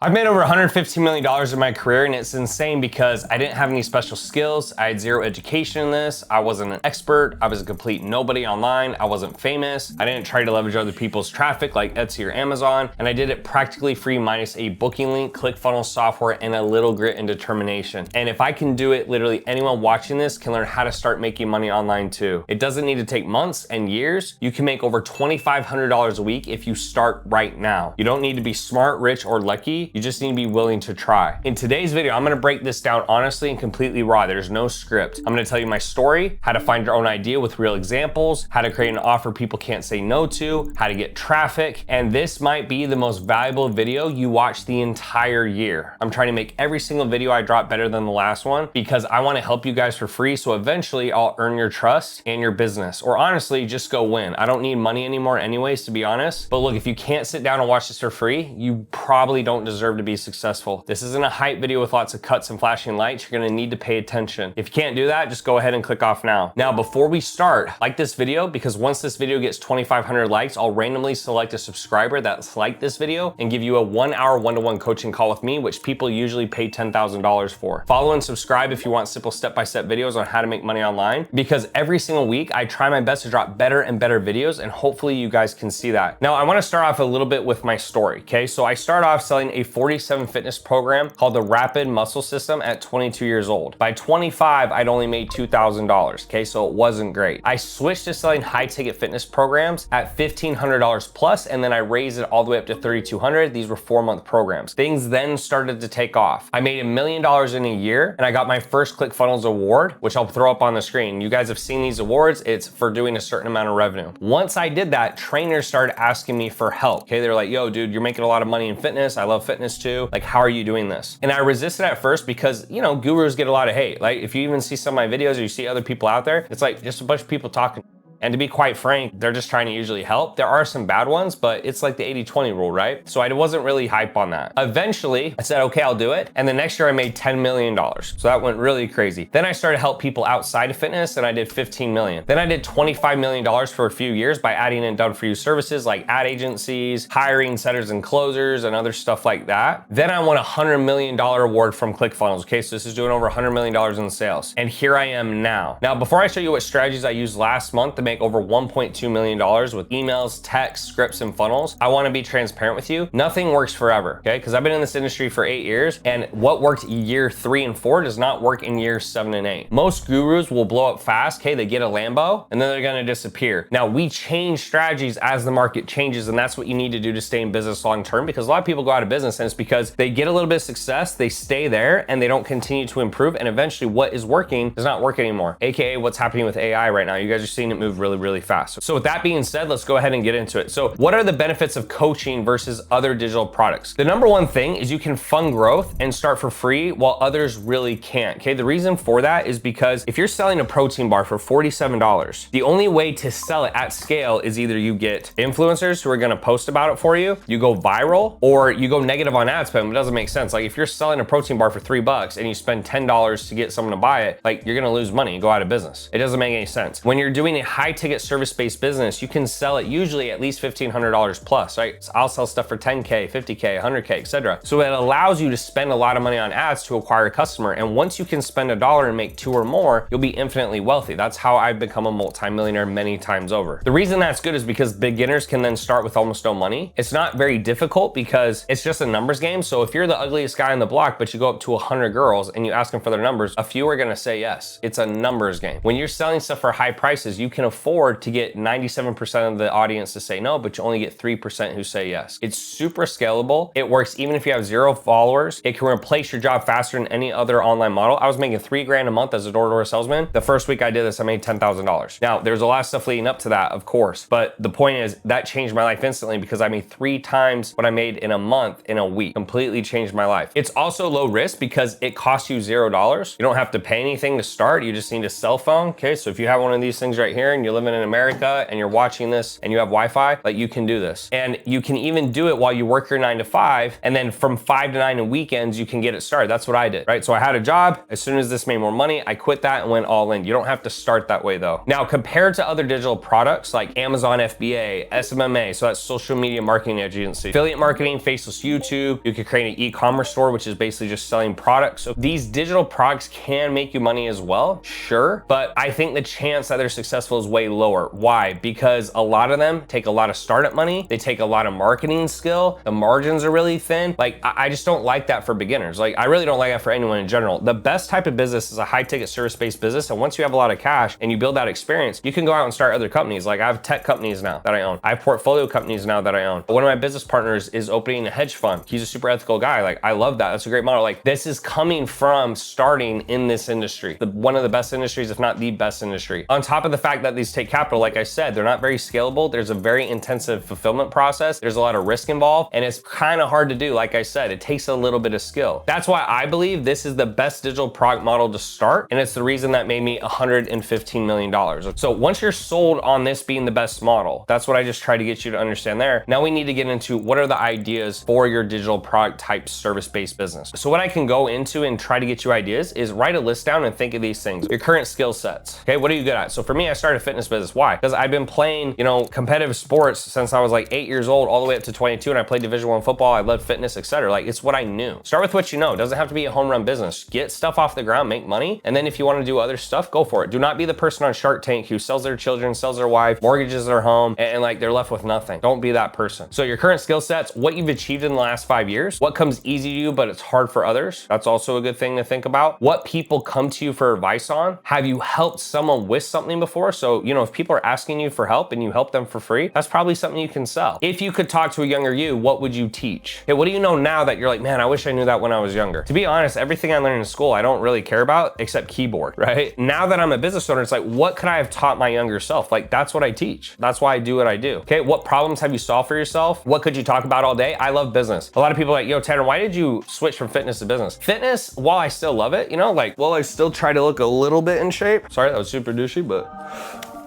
I've made over $115 million in my career, and it's insane because I didn't have any special skills. I had zero education in this. I wasn't an expert. I was a complete nobody online. I wasn't famous. I didn't try to leverage other people's traffic like Etsy or Amazon, and I did it practically free minus a booking link, ClickFunnels software, and a little grit and determination. And if I can do it, literally anyone watching this can learn how to start making money online too. It doesn't need to take months and years. You can make over $2,500 a week if you start right now. You don't need to be smart, rich, or lucky. You just need to be willing to try. In today's video, I'm gonna break this down honestly and completely raw. There's no script. I'm gonna tell you my story, how to find your own idea with real examples, how to create an offer people can't say no to, how to get traffic, and this might be the most valuable video you watch the entire year. I'm trying to make every single video I drop better than the last one because I wanna help you guys for free, so eventually I'll earn your trust and your business. Or honestly, just go win. I don't need money anymore anyways, to be honest. But look, if you can't sit down and watch this for free, you probably don't deserve to be successful. This isn't a hype video with lots of cuts and flashing lights. You're gonna need to pay attention. If you can't do that, just go ahead and click off now. Now, before we start, like this video, because once this video gets 2,500 likes, I'll randomly select a subscriber that's liked this video and give you a 1-hour one-to-one coaching call with me, which people usually pay $10,000 for. Follow and subscribe if you want simple step-by-step videos on how to make money online, because every single week I try my best to drop better and better videos, and hopefully you guys can see that. Now, I wanna start off a little bit with my story, okay? So I start off selling a 47 fitness program called the Rapid Muscle System at 22 years old. By 25, I'd only made $2,000, okay? So it wasn't great. I switched to selling high ticket fitness programs at $1,500 plus, and then I raised it all the way up to $3,200. These were 4-month programs. Things then started to take off. I made $1 million in a year, and I got my first ClickFunnels award, which I'll throw up on the screen. You guys have seen these awards. It's for doing a certain amount of revenue. Once I did that, trainers started asking me for help, okay? They're like, yo, dude, you're making a lot of money in fitness. I love fitness too. Like, how are you doing this? And I resisted at first because, you know, gurus get a lot of hate. Like, if you even see some of my videos or you see other people out there, it's like just a bunch of people talking. And to be quite frank, they're just trying to usually help. There are some bad ones, but it's like the 80-20 rule, right? So I wasn't really hype on that. Eventually, I said, okay, I'll do it. And the next year I made $10 million. So that went really crazy. Then I started to help people outside of fitness, and I did 15 million. Then I did $25 million for a few years by adding in done-for-you services like ad agencies, hiring setters and closers, and other stuff like that. Then I won a $100 million award from ClickFunnels. Okay, so this is doing over $100 million in sales. And here I am now. Now, before I show you what strategies I used last month to make over $1.2 million with emails, texts, scripts, and funnels, I wanna be transparent with you. Nothing works forever, okay? Because I've been in this industry for 8 years, and what worked year 3 and 4 does not work in years 7 and 8. Most gurus will blow up fast, okay? They get a Lambo, and then they're gonna disappear. Now, we change strategies as the market changes, and that's what you need to do to stay in business long-term, because a lot of people go out of business, and it's because they get a little bit of success, they stay there, and they don't continue to improve, and eventually what is working does not work anymore, AKA what's happening with AI right now. You guys are seeing it move really, really fast. So with that being said, let's go ahead and get into it. So what are the benefits of coaching versus other digital products? The number one thing is you can fund growth and start for free while others really can't, okay? The reason for that is because if you're selling a protein bar for $47, the only way to sell it at scale is either you get influencers who are gonna post about it for you, you go viral, or you go negative on ad spend. It doesn't make sense. Like, if you're selling a protein bar for $3 and you spend $10 to get someone to buy it, like, you're gonna lose money and go out of business. It doesn't make any sense. When you're doing a high ticket service-based business, you can sell it usually at least $1,500 plus, right? So I'll sell stuff for 10K, 50K, 100K, etc. So it allows you to spend a lot of money on ads to acquire a customer. And once you can spend $1 and make 2 or more, you'll be infinitely wealthy. That's how I've become a multimillionaire many times over. The reason that's good is because beginners can then start with almost no money. It's not very difficult because it's just a numbers game. So if you're the ugliest guy on the block, but you go up to 100 girls and you ask them for their numbers, a few are gonna say yes. It's a numbers game. When you're selling stuff for high prices, you can afford to get 97% of the audience to say no, but you only get 3% who say yes. It's super scalable. It works even if you have 0 followers. It can replace your job faster than any other online model. I was making $3 grand a month as a door-to-door salesman. The first week I did this, I made $10,000. Now, there's a lot of stuff leading up to that, of course, but the point is that changed my life instantly because I made 3 times what I made in a month in a week. Completely changed my life. It's also low risk because it costs you $0. You don't have to pay anything to start. You just need a cell phone, okay? So if you have one of these things right here and and you're living in America and you're watching this and you have Wi-Fi, like you can do this. And you can even do it while you work your 9 to 5. And then from 5 to 9 on weekends, you can get it started. That's what I did, right? So I had a job. As soon as this made more money, I quit that and went all in. You don't have to start that way though. Now, compared to other digital products like Amazon FBA, SMMA, so that's social media marketing agency, affiliate marketing, faceless YouTube, you could create an e-commerce store, which is basically just selling products. So these digital products can make you money as well, sure. But I think the chance that they're successful is way lower. Why? Because a lot of them take a lot of startup money. They take a lot of marketing skill. The margins are really thin. Like, I just don't like that for beginners. Like, I really don't like that for anyone in general. The best type of business is a high ticket service-based business. And once you have a lot of cash and you build that experience, you can go out and start other companies. Like, I have tech companies now that I own. I have portfolio companies now that I own. One of my business partners is opening a hedge fund. He's a super ethical guy. Like, I love that. That's a great model. Like, this is coming from starting in this industry. One of the best industries, if not the best industry. On top of the fact that these take capital, like I said, they're not very scalable. There's a very intensive fulfillment process. There's a lot of risk involved, and it's kind of hard to do. Like I said, it takes a little bit of skill. That's why I believe this is the best digital product model to start, and it's the reason that made me $115 million. So once you're sold on this being the best model, that's what I just tried to get you to understand there. Now we need to get into what are the ideas for your digital product type service-based business. So what I can go into and try to get you ideas is write a list down and think of these things. Your current skill sets. Okay, what are you good at? So for me, I started a fitness business. Why? Because I've been playing, competitive sports since I was like 8 years old, all the way up to 22, and I played Division I football. I loved fitness, etc. Like, it's what I knew. Start with what you know. It doesn't have to be a home run business. Get stuff off the ground, make money, and then if you want to do other stuff, go for it. Do not be the person on Shark Tank who sells their children, sells their wife, mortgages their home, and like they're left with nothing. Don't be that person. So your current skill sets, what you've achieved in the last 5 years, what comes easy to you but it's hard for others. That's also a good thing to think about. What people come to you for advice on. Have you helped someone with something before? So, if people are asking you for help and you help them for free, that's probably something you can sell. If you could talk to a younger you, what would you teach? Okay, what do you know now that you're like, man, I wish I knew that when I was younger? To be honest, everything I learned in school, I don't really care about except keyboard, right? Now that I'm a business owner, it's like, what could I have taught my younger self? Like, that's what I teach. That's why I do what I do. Okay, what problems have you solved for yourself? What could you talk about all day? I love business. A lot of people are like, yo, Tanner, why did you switch from fitness to business? Fitness, while I still love it, I still try to look a little bit in shape. Sorry, that was super douchey, but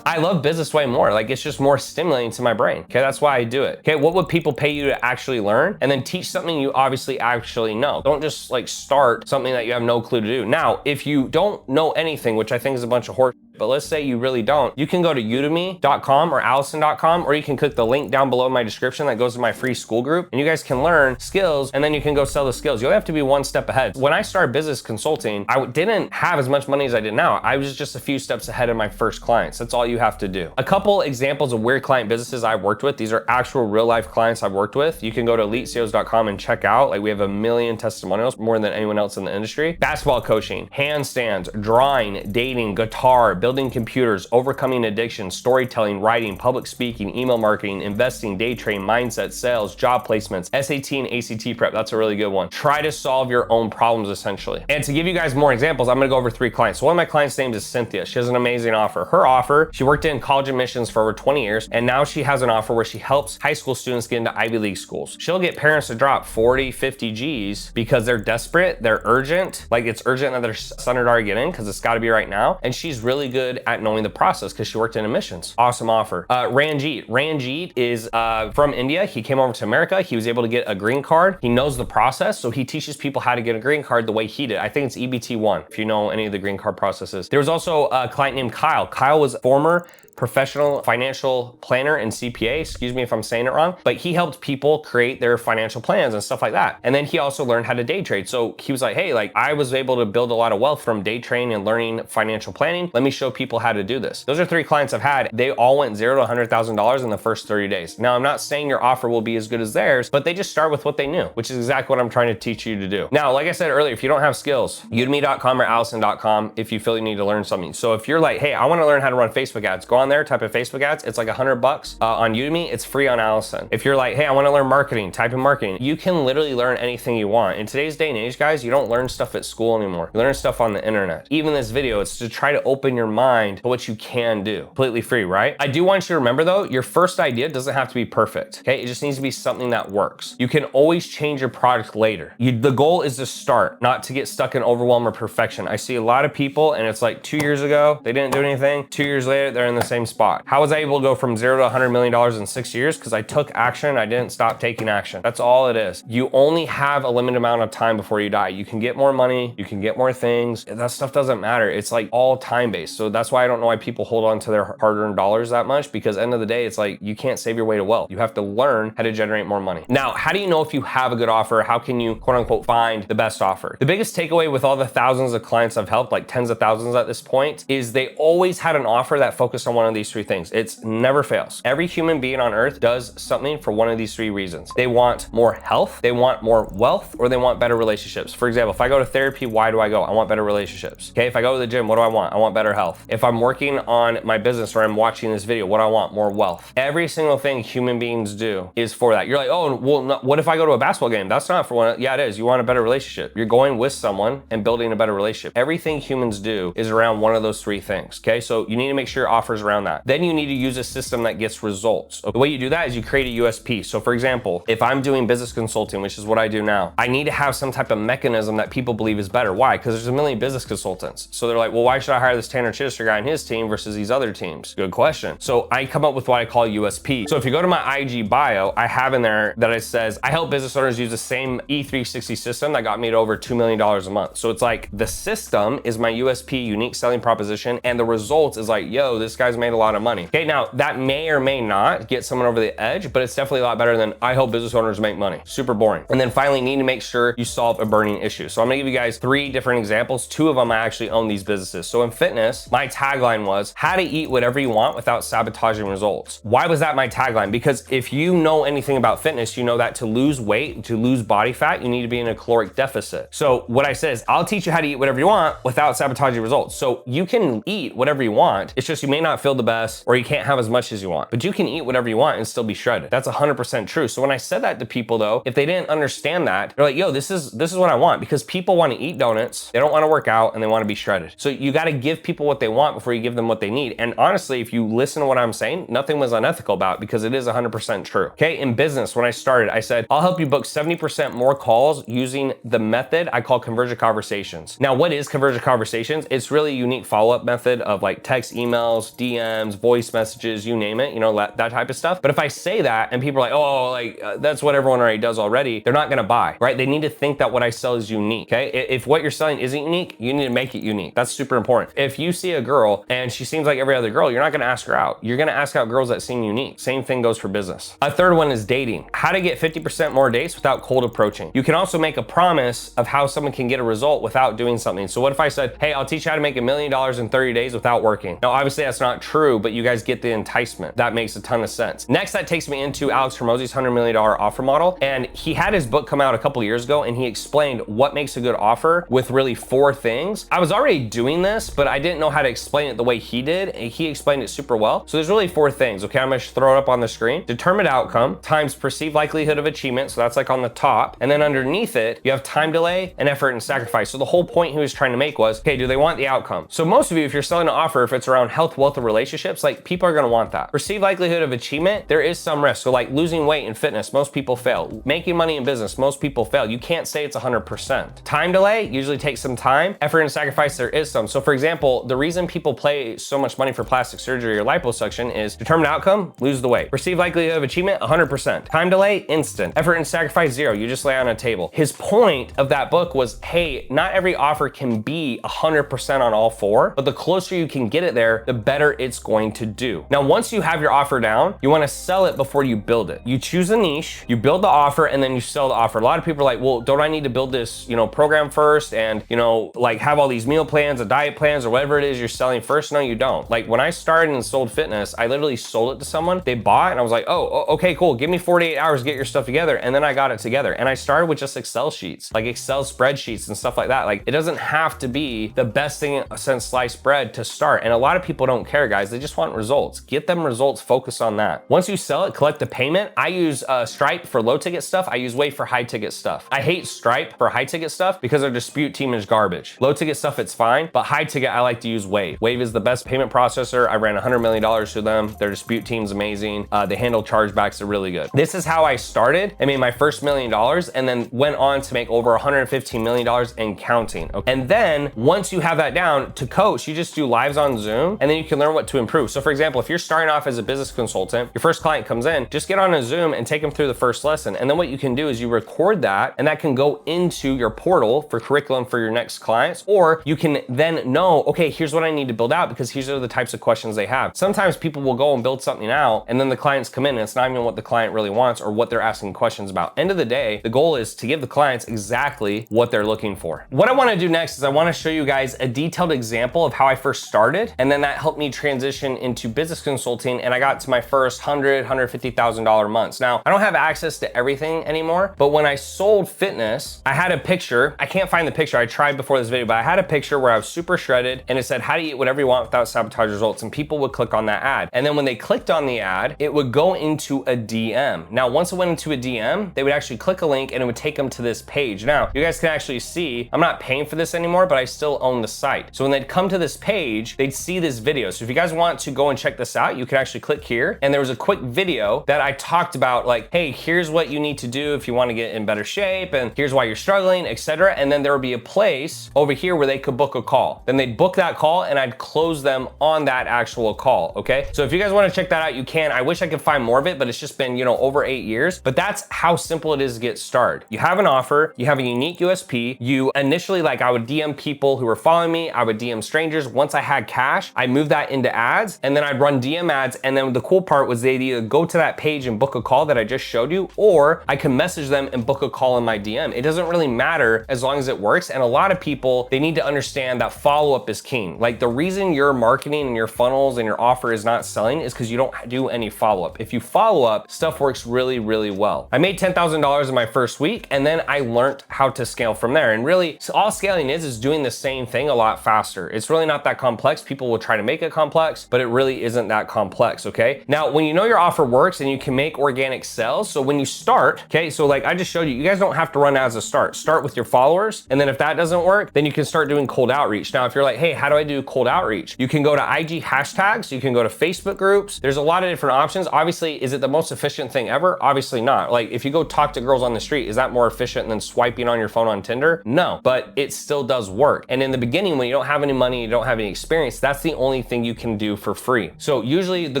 I love business way more. Like, it's just more stimulating to my brain. Okay, that's why I do it. Okay, what would people pay you to actually learn? And then teach something you obviously actually know. Don't just like start something that you have no clue to do. Now, if you don't know anything, which I think is a bunch of horse, but let's say you really don't, you can go to udemy.com or allison.com, or you can click the link down below in my description that goes to my free school group, and you guys can learn skills, and then you can go sell the skills. You only have to be one step ahead. When I started business consulting, I didn't have as much money as I did now. I was just a few steps ahead of my first clients. That's all you have to do. A couple examples of weird client businesses I've worked with. These are actual real life clients I've worked with. You can go to eliteCEOs.com and check out. Like, we have 1 million testimonials, more than anyone else in the industry. Basketball coaching, handstands, drawing, dating, guitar, building computers, overcoming addiction, storytelling, writing, public speaking, email marketing, investing, day trading, mindset, sales, job placements, SAT and ACT prep. That's a really good one. Try to solve your own problems, essentially. And to give you guys more examples, I'm gonna go over 3 clients. So one of my clients' names is Cynthia. She has an amazing offer. Her offer, she worked in college admissions for over 20 years, and now she has an offer where she helps high school students get into Ivy League schools. She'll get parents to drop 40, 50 G's because they're desperate, they're urgent. Like, it's urgent that their son or daughter get in because it's gotta be right now. And she's really good at knowing the process because she worked in admissions. Awesome offer. Ranjit. Ranjit is from India. He came over to America. He was able to get a green card. He knows the process, so he teaches people how to get a green card the way he did. I think it's EBT1, if you know any of the green card processes. There was also a client named Kyle. Kyle was former professional financial planner and CPA, excuse me if I'm saying it wrong, but he helped people create their financial plans and stuff like that. And then he also learned how to day trade. So he was like, hey, like, I was able to build a lot of wealth from day trading and learning financial planning. Let me show people how to do this. Those are 3 clients I've had. They all went $0 to $100,000 in the first 30 days. Now, I'm not saying your offer will be as good as theirs, but they just start with what they knew, which is exactly what I'm trying to teach you to do. Now, like I said earlier, if you don't have skills, udemy.com or allison.com if you feel you need to learn something. So if you're like, hey, I want to learn how to run Facebook ads, go on there, type in Facebook ads. It's like $100 on Udemy. It's free on Allison. If you're like, hey, I want to learn marketing, type in marketing. You can literally learn anything you want. In today's day and age, guys, you don't learn stuff at school anymore. You learn stuff on the internet. Even this video, it's to try to open your mind to what you can do. Completely free, right? I do want you to remember though, your first idea doesn't have to be perfect, okay? It just needs to be something that works. You can always change your product later. The goal is to start, not to get stuck in overwhelm or perfection. I see a lot of people and it's like 2 years ago, they didn't do anything. 2 years later, they're in the same spot. How was I able to go from 0 to $100 million in 6 years? Because I took action, I didn't stop taking action. That's all it is. You only have a limited amount of time before you die. You can get more money, you can get more things. That stuff doesn't matter. It's like all time-based. So that's why I don't know why people hold on to their hard-earned dollars that much, because at the end of the day, it's like you can't save your way to wealth. You have to learn how to generate more money. Now, how do you know if you have a good offer? How can you, quote unquote, find the best offer? The biggest takeaway with all the thousands of clients I've helped, like tens of thousands at this point, is they always had an offer that focused on one of these three things. It's never fails. Every human being on earth does something for one of these three reasons. They want more health, they want more wealth, or they want better relationships. For example, if I go to therapy, why do I go? I want better relationships. Okay, if I go to the gym, what do I want? I want better health. If I'm working on my business or I'm watching this video, what do I want? More wealth. Every single thing human beings do is for that. You're like, oh, well, no, what if I go to a basketball game? That's not for one. Yeah, it is. You want a better relationship. You're going with someone and building a better relationship. Everything humans do is around one of those three things. Okay, so you need to make sure your offer's around that. Then you need to use a system that gets results. The way you do that is you create a USP. So for example, if I'm doing business consulting, which is what I do now, I need to have some type of mechanism that people believe is better. Why? Because there's a million business consultants. So they're like, well, why should I hire this Tanner Chidester guy and his team versus these other teams? Good question. So I come up with what I call USP. So if you go to my IG bio, I have in there that it says, I help business owners use the same E360 system that got me to over $2 million a month. So it's like the system is my USP, unique selling proposition, and the results is like, yo, this guy's made a lot of money. Okay, now that may or may not get someone over the edge, but it's definitely a lot better than I help business owners make money. Super boring. And then finally, you need to make sure you solve a burning issue. So I'm gonna give you guys 3 different examples. 2 of them, I actually own these businesses. So in fitness, my tagline was how to eat whatever you want without sabotaging results. Why was that my tagline? Because if you know anything about fitness, you know that to lose weight, to lose body fat, you need to be in a caloric deficit. So what I said is, I'll teach you how to eat whatever you want without sabotaging results. So you can eat whatever you want. It's just you may not feel the best or you can't have as much as you want, but you can eat whatever you want and still be shredded. That's 100% true. So when I said that to people though, if they didn't understand that, they're like, yo, this is what I want, because people want to eat donuts, they don't want to work out, and they want to be shredded. So you got to give people what they want before you give them what they need. And honestly, if you listen to what I'm saying, nothing was unethical about it, because it is 100% true. Okay, in business, when I started, I said, I'll help you book 70% more calls using the method I call conversion conversations. Now, what is conversion conversations? It's really a unique follow-up method of like text, emails, DMs, voice messages, you name it, you know, that type of stuff. But if I say that and people are like, oh, like that's what everyone already does already, they're not gonna buy, right? They need to think that what I sell is unique, okay? If what you're selling isn't unique, you need to make it unique. That's super important. If you see a girl and she seems like every other girl, you're not gonna ask her out. You're gonna ask out girls that seem unique. Same thing goes for business. A third one is dating. How to get 50% more dates without cold approaching. You can also make a promise of how someone can get a result without doing something. So what if I said, hey, I'll teach you how to make $1 million in 30 days without working? Now, obviously that's not true, but you guys get the enticement. That makes a ton of sense. Next, that takes me into Alex Hormozi's $100 million offer model. And he had his book come out a couple years ago and he explained what makes a good offer with really 4 things. I was already doing this, but I didn't know how to explain it the way he did. And he explained it super well. So there's really 4 things. Okay, I'm gonna throw it up on the screen. Determined outcome times perceived likelihood of achievement. So that's like on the top. And then underneath it, you have time delay and effort and sacrifice. So the whole point he was trying to make was, okay, do they want the outcome? So most of you, if you're selling an offer, if it's around health, wealth, or relationships, like people are gonna want that. Perceived likelihood of achievement, there is some risk. So like losing weight in fitness, most people fail. Making money in business, most people fail. You can't say it's 100%. Time delay usually takes some time. Effort and sacrifice, there is some. So for example, the reason people pay so much money for plastic surgery or liposuction is determined outcome, lose the weight. Perceived likelihood of achievement, 100%. Time delay, instant. Effort and sacrifice, 0. You just lay on a table. His point of that book was, hey, not every offer can be 100% on all 4, but the closer you can get it there, the better it's going to do. Now, once you have your offer down, you want to sell it before you build it. You choose a niche, you build the offer, and then you sell the offer. A lot of people are like, well, don't I need to build this, you know, program first and, you know, like have all these meal plans and diet plans or whatever it is you're selling first? No, you don't. Like when I started and sold fitness, I literally sold it to someone, they bought it, and I was like, oh, okay, cool. Give me 48 hours to get your stuff together. And then I got it together. And I started with just Excel sheets, like Excel spreadsheets and stuff like that. Like it doesn't have to be the best thing since sliced bread to start. And a lot of people don't care, guys. They just want results. Get them results, focus on that. Once you sell it, collect the payment. I use Stripe for low ticket stuff. I use Wave for high ticket stuff. I hate Stripe for high ticket stuff because their dispute team is garbage. Low ticket stuff, it's fine, but high ticket, I like to use use Wave. Wave is the best payment processor. I ran $100 million through them. Their dispute team's amazing. They handle chargebacks, they're really good. This is how I started. I made my first $1 million and then went on to make over $115 million and counting. Okay? And then once you have that down to coach, you just do lives on Zoom and then you can learn what to improve. So for example, if you're starting off as a business consultant, your first client comes in, just get on a Zoom and take them through the first lesson. And then what you can do is you record that and that can go into your portal for curriculum for your next clients, or you can then know, okay, here's what I need to build out because these are the types of questions they have. Sometimes people will go and build something out and then the clients come in and it's not even what the client really wants or what they're asking questions about. End of the day, the goal is to give the clients exactly what they're looking for. What I want to do next is I want to show you guys a detailed example of how I first started, and then that helped me transition into business consulting, and I got to my first $150,000 months. Now, I don't have access to everything anymore, but when I sold fitness, I had a picture. I can't find the picture. I tried before this video, but I had a picture where I was super shredded and it said, how to eat whatever you want without sabotage results, and people would click on that ad. And then when they clicked on the ad, it would go into a DM. Now, once it went into a DM, they would actually click a link and it would take them to this page. Now, you guys can actually see, I'm not paying for this anymore, but I still own the site. So when they'd come to this page, they'd see this video. So if you guys want to go and check this out, you can actually click here. And there was a quick video that I talked about, like, hey, here's what you need to do if you want to get in better shape, and here's why you're struggling, etc. And then there would be a place over here where they could book a call. Then they'd book that call and I'd close them on that actual call, okay? So if you guys want to check that out, you can. I wish I could find more of it, but it's just been, over 8 years. But that's how simple it is to get started. You have an offer, you have a unique USP. You initially, I would DM people who were following me, I would DM strangers. Once I had cash, I moved that into ads, and then I'd run DM ads. And then the cool part was they'd either go to that page and book a call that I just showed you, or I can message them and book a call in my DM. It doesn't really matter as long as it works. And a lot of people, they need to understand that follow-up is king. Like, the reason your marketing and your funnels and your offer is not selling is because you don't do any follow-up. If you follow up, stuff works really, really well. I made $10,000 in my first week, and then I learned how to scale from there. And really, so all scaling is doing the same thing a lot faster. It's really not that complex. People will try to make it complex, but it really isn't that complex, okay? Now, when you know your offer works and you can make organic sales, so when you start, okay, so like I just showed you, you guys don't have to run ads to start. Start with your followers, and then if that doesn't work, then you can start doing cold outreach. Now, if you're like, hey, how do I do cold outreach? You can go to IG hashtags, you can go to Facebook groups. There's a lot of different options. Obviously, is it the most efficient thing ever? Obviously not. Like, if you go talk to girls on the street, is that more efficient than swiping on your phone on Tinder? No, but it still does work. And in the beginning, when you don't have any money, you don't have any experience, that's the only thing you can do for free. So usually the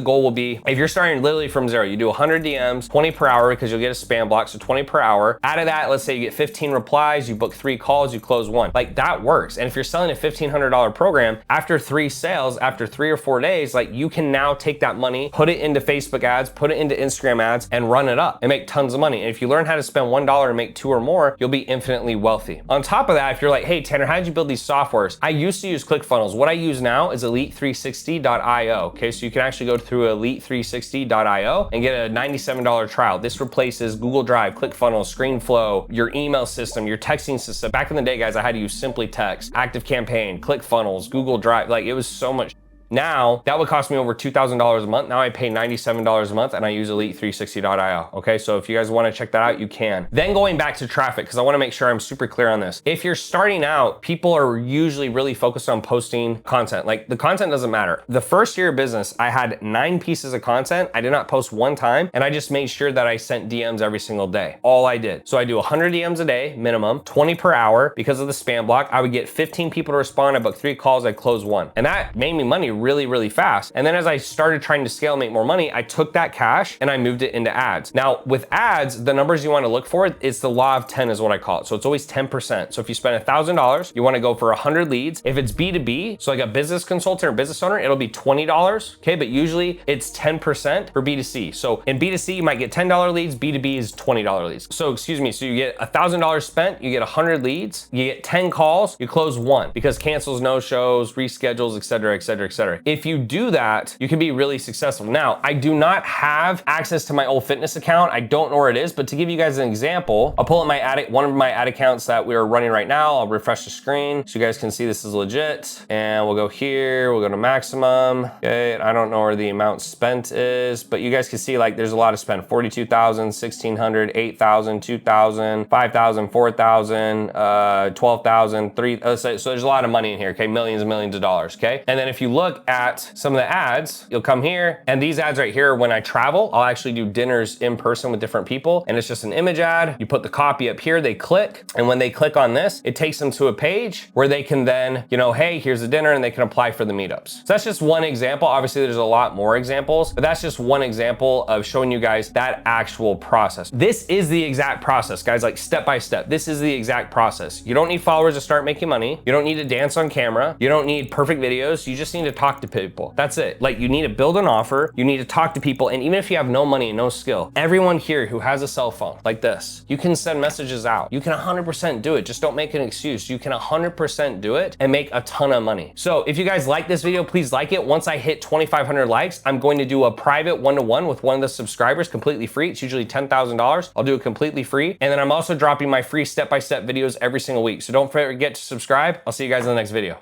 goal will be, if you're starting literally from zero, you do 100 DMs, 20 per hour, because you'll get a spam block, so 20 per hour. Out of that, let's say you get 15 replies, you book 3 calls, you close 1. Like, that works. And if you're selling a $1,500 program, after 3 sales, after 3 or 4 days, like, you can now take that money, put it into Facebook ads, put it into Instagram ads, and run it up and make tons of money. And if you learn how to spend $1 and make 2 or more, you'll be infinitely wealthy. On top of that, if you're like, hey, Tanner, how did you build these softwares? I used to use ClickFunnels. What I use now is elite360.io. Okay, so you can actually go through elite360.io and get a $97 trial. This replaces Google Drive, ClickFunnels, ScreenFlow, your email system, your texting system. Back in the day, guys, I had to use Simply Text, ActiveCampaign, ClickFunnels, Google Drive. Like, it was so much. Now, that would cost me over $2,000 a month. Now I pay $97 a month and I use elite360.io. Okay, so if you guys wanna check that out, you can. Then going back to traffic, because I wanna make sure I'm super clear on this. If you're starting out, people are usually really focused on posting content. Like, the content doesn't matter. The first year of business, I had 9 pieces of content. I did not post 1 time, and I just made sure that I sent DMs every single day. All I did. So I do 100 DMs a day, minimum, 20 per hour. Because of the spam block, I would get 15 people to respond. I booked 3 calls, I closed 1. And that made me money really, really fast. And then as I started trying to scale and make more money, I took that cash and I moved it into ads. Now, with ads, the numbers you want to look for, it's the law of 10 is what I call it. So it's always 10%. So if you spend $1,000, you want to go for 100 leads. If it's B2B, so like a business consultant or business owner, it'll be $20. Okay, but usually it's 10% for B2C. So in B2C, you might get $10 leads. B2B is $20 leads. So excuse me. So you get $1,000 spent, you get 100 leads, you get 10 calls, you close 1 because cancels, no shows, reschedules, etc., etc., etc. etc. If you do that, you can be really successful. Now, I do not have access to my old fitness account. I don't know where it is, but to give you guys an example, I'll pull up my one of my ad accounts that we're running right now. I'll refresh the screen so you guys can see this is legit. And we'll go here, we'll go to maximum. Okay, I don't know where the amount spent is, but you guys can see like there's a lot of spend. 42,000, 1,600, 8,000, 2,000, 5,000, 4,000, 12,000, 3, so there's a lot of money in here, okay? Millions and millions of dollars, okay? And then if you look at some of the ads, you'll come here, and these ads right here, when I travel, I'll actually do dinners in person with different people, and it's just an image ad. You put the copy up here, they click, and when they click on this, it takes them to a page where they can then, you know, hey, here's a dinner, and they can apply for the meetups. So that's just one example. Obviously, there's a lot more examples, but that's just one example of showing you guys that actual process. This is the exact process, guys, like step by step. This is the exact process. You don't need followers to start making money. You don't need to dance on camera. You don't need perfect videos. You just need to talk to people. That's it. Like, you need to build an offer. You need to talk to people. And even if you have no money and no skill, everyone here who has a cell phone like this, you can send messages out. You can 100% do it. Just don't make an excuse. You can 100% do it and make a ton of money. So if you guys like this video, please like it. Once I hit 2,500 likes, I'm going to do a private one-to-one with one of the subscribers completely free. It's usually $10,000. I'll do it completely free. And then I'm also dropping my free step-by-step videos every single week. So don't forget to subscribe. I'll see you guys in the next video.